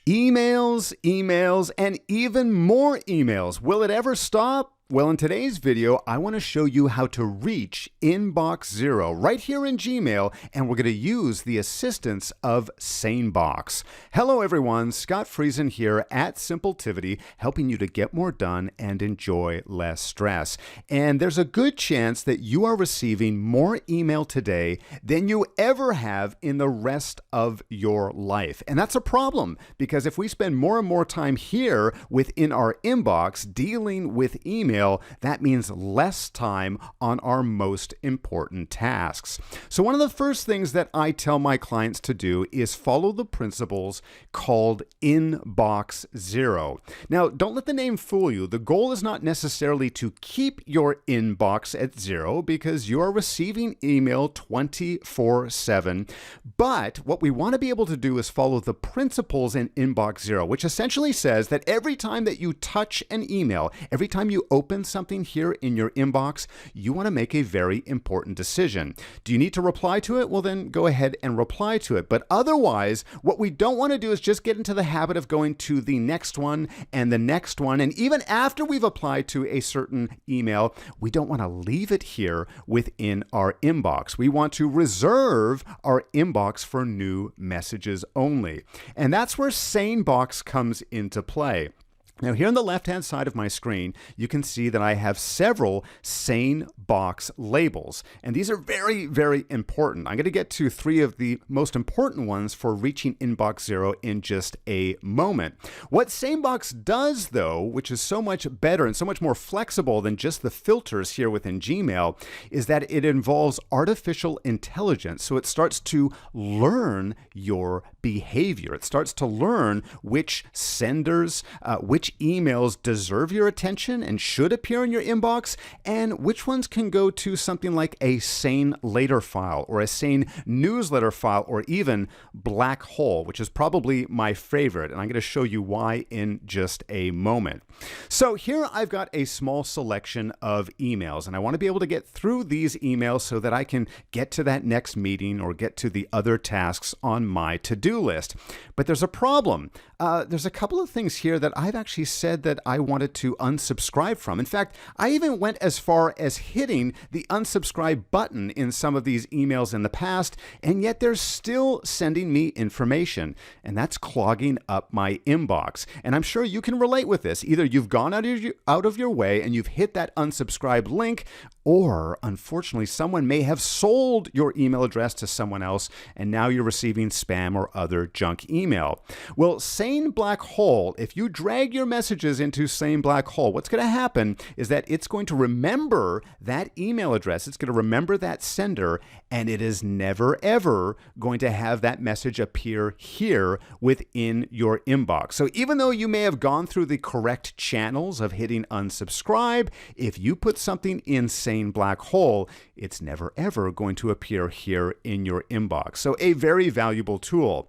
Emails, emails, and even more emails. Will it ever stop? Well, in today's video, I want to show you how to reach inbox zero right here in Gmail, and we're going to use the assistance of SaneBox. Hello, everyone. Scott Friesen here at Simpletivity, helping you to get more done and enjoy less stress. And there's a good chance that you are receiving more email today than you ever have in the rest of your life. And that's a problem, because if we spend more and more time here within our inbox dealing with email, that means less time on our most important tasks. So one of the first things that I tell my clients to do is follow the principles called inbox zero. Now, don't let the name fool you. The goal is not necessarily to keep your inbox at zero, because you are receiving email 24/7. But what we want to be able to do is follow the principles in inbox zero, which essentially says that every time that you touch an email, every time you open something here in your inbox, you want to make a very important decision. Do you need to reply to it? Well, then go ahead and reply to it. But otherwise, what we don't want to do is just get into the habit of going to the next one and the next one. And even after we've applied to a certain email, we don't want to leave it here within our inbox. We want to reserve our inbox for new messages only. And that's where SaneBox comes into play. Now, here on the left-hand side of my screen, you can see that I have several SaneBox labels, and these are very, very important. I'm going to get to three of the most important ones for reaching inbox zero in just a moment. What SaneBox does, though, which is so much better and so much more flexible than just the filters here within Gmail, is that it involves artificial intelligence. So it starts to learn your behavior. It starts to learn which senders, which emails deserve your attention and should appear in your inbox, and which ones can go to something like a Sane Later file or a Sane Newsletter file, or even Black Hole, which is probably my favorite. And I'm going to show you why in just a moment. So here I've got a small selection of emails, and I want to be able to get through these emails so that I can get to that next meeting or get to the other tasks on my to-do list. But there's a problem. There's a couple of things here that I've actually said that I wanted to unsubscribe from. In fact, I even went as far as hitting the unsubscribe button in some of these emails in the past, and yet they're still sending me information, and that's clogging up my inbox. And I'm sure you can relate with this. Either you've gone out of your way and you've hit that unsubscribe link, or unfortunately, someone may have sold your email address to someone else, and now you're receiving spam or other junk email. Well, Sane Black Hole, if you drag your messages into Sane Black Hole, what's going to happen is that it's going to remember that email address. It's going to remember that sender, and it is never, ever going to have that message appear here within your inbox. So even though you may have gone through the correct channels of hitting unsubscribe, if you put something in Sane Black Hole, it's never, ever going to appear here in your inbox. So a very valuable tool.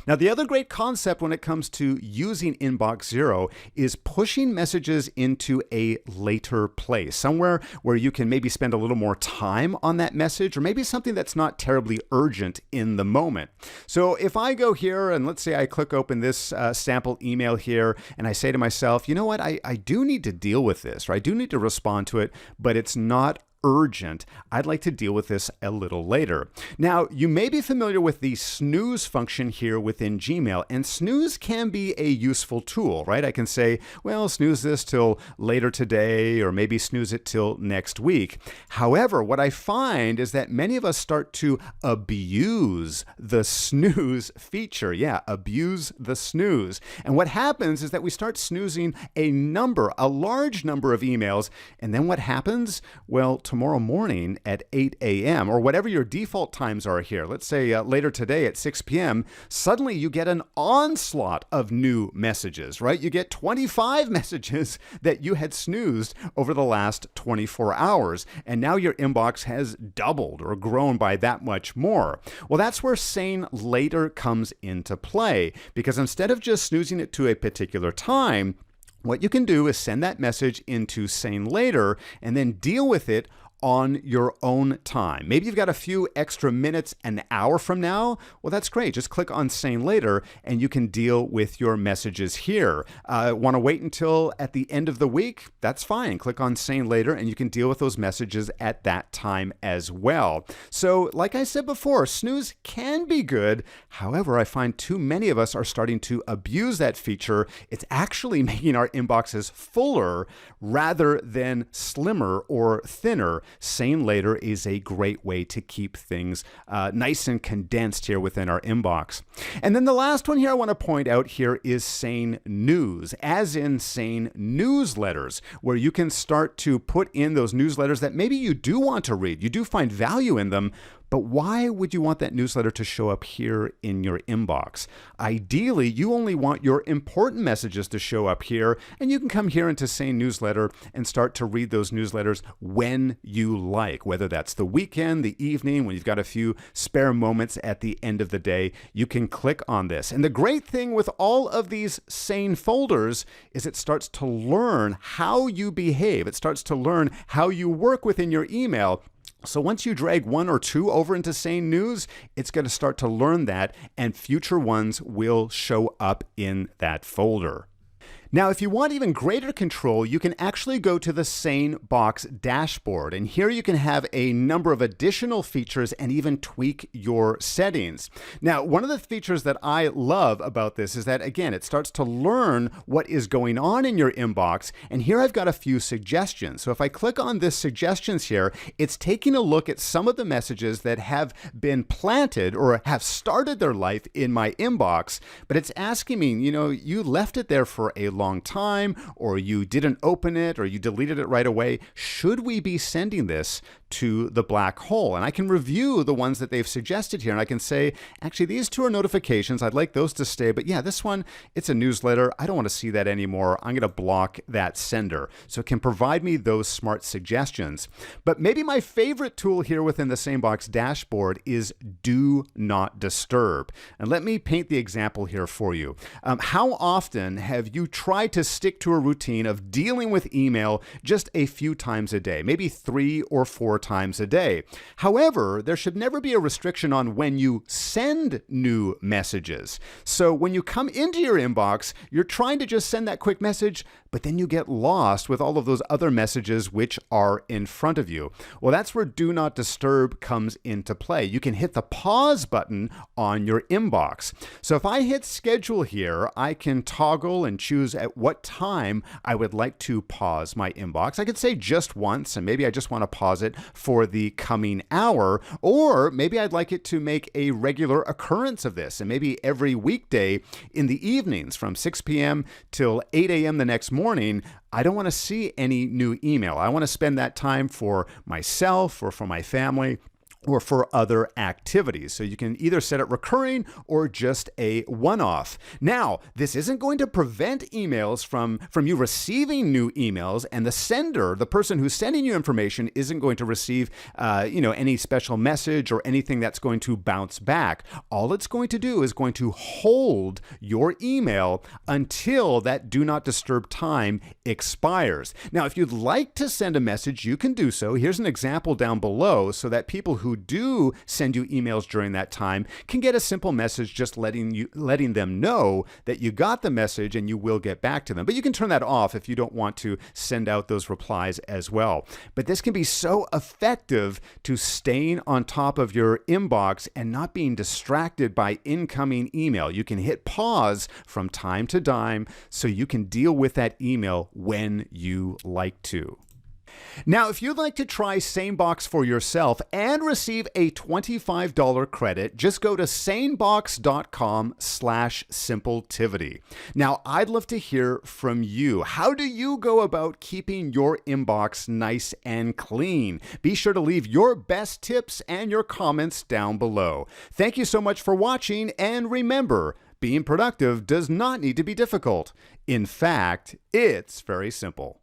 Now, the other great concept when it comes to using inbox zero is pushing messages into a later place, somewhere where you can maybe spend a little more time on that message, or maybe something that's not terribly urgent in the moment. So if I go here and let's say I click open this sample email here, and I say to myself, you know what, I do need to deal with this, or I do need to respond to it, but it's not urgent. I'd like to deal with this a little later. Now, you may be familiar with the snooze function here within Gmail, and snooze can be a useful tool, right? I can say, well, snooze this till later today, or maybe snooze it till next week. However, what I find is that many of us start to abuse the snooze feature. Yeah, abuse the snooze. And what happens is that we start snoozing a large number of emails, and then what happens? Well, tomorrow morning at 8 a.m. or whatever your default times are here, let's say later today at 6 p.m., suddenly you get an onslaught of new messages, right? You get 25 messages that you had snoozed over the last 24 hours, and now your inbox has doubled or grown by that much more. Well, that's where Sane Later comes into play, because instead of just snoozing it to a particular time, what you can do is send that message into Sane Later and then deal with it on your own time. Maybe you've got a few extra minutes an hour from now. Well, that's great. Just click on Sane Later and you can deal with your messages here. Want to wait until at the end of the week? That's fine. Click on Sane Later and you can deal with those messages at that time as well. So like I said before, snooze can be good. However, I find too many of us are starting to abuse that feature. It's actually making our inboxes fuller rather than slimmer or thinner. Sane Later is a great way to keep things nice and condensed here within our inbox. And then the last one here I want to point out here is Sane News, as in Sane Newsletters, where you can start to put in those newsletters that maybe you do want to read. You do find value in them. But why would you want that newsletter to show up here in your inbox? Ideally, you only want your important messages to show up here, and you can come here into Sane Newsletter and start to read those newsletters when you like, whether that's the weekend, the evening, when you've got a few spare moments at the end of the day, you can click on this. And the great thing with all of these Sane folders is it starts to learn how you behave. It starts to learn how you work within your email. So once you drag one or two over into Sane News, it's going to start to learn that, and future ones will show up in that folder. Now, if you want even greater control, you can actually go to the SaneBox dashboard, and here you can have a number of additional features and even tweak your settings. Now, one of the features that I love about this is that, again, it starts to learn what is going on in your inbox, and here I've got a few suggestions. So if I click on this suggestions here, it's taking a look at some of the messages that have been planted or have started their life in my inbox, but it's asking me, you left it there for a long time, or you didn't open it, or you deleted it right away. Should we be sending this to the black hole? And I can review the ones that they've suggested here, and I can say, actually, these two are notifications. I'd like those to stay, but yeah, this one, it's a newsletter. I don't want to see that anymore. I'm going to block that sender. So it can provide me those smart suggestions. But maybe my favorite tool here within the SaneBox dashboard is Do Not Disturb. And let me paint the example here for you. How often have you tried to stick to a routine of dealing with email just a few times a day, maybe 3 or 4 times a day? However, there should never be a restriction on when you send new messages. So when you come into your inbox, you're trying to just send that quick message, but then you get lost with all of those other messages which are in front of you. Well, that's where Do Not Disturb comes into play. You can hit the pause button on your inbox. So if I hit schedule here, I can toggle and choose at what time I would like to pause my inbox. I could say just once, and maybe I just want to pause it for the coming hour, or maybe I'd like it to make a regular occurrence of this, and maybe every weekday in the evenings from 6 p.m. till 8 a.m. the next morning, I don't want to see any new email. I want to spend that time for myself or for my family or for other activities. So you can either set it recurring or just a one-off. Now, this isn't going to prevent emails from you receiving new emails, and the sender, the person who's sending you information, isn't going to receive any special message or anything that's going to bounce back. All it's going to do is going to hold your email until that Do Not Disturb time expires. Now, if you'd like to send a message, you can do so. Here's an example down below so that people who do send you emails during that time can get a simple message just letting them know that you got the message and you will get back to them. But you can turn that off if you don't want to send out those replies as well. But this can be so effective to staying on top of your inbox and not being distracted by incoming email. You can hit pause from time to time so you can deal with that email when you like to. Now, if you'd like to try SaneBox for yourself and receive a $25 credit, just go to sanebox.com/simpletivity. Now, I'd love to hear from you. How do you go about keeping your inbox nice and clean? Be sure to leave your best tips and your comments down below. Thank you so much for watching, and remember, being productive does not need to be difficult. In fact, it's very simple.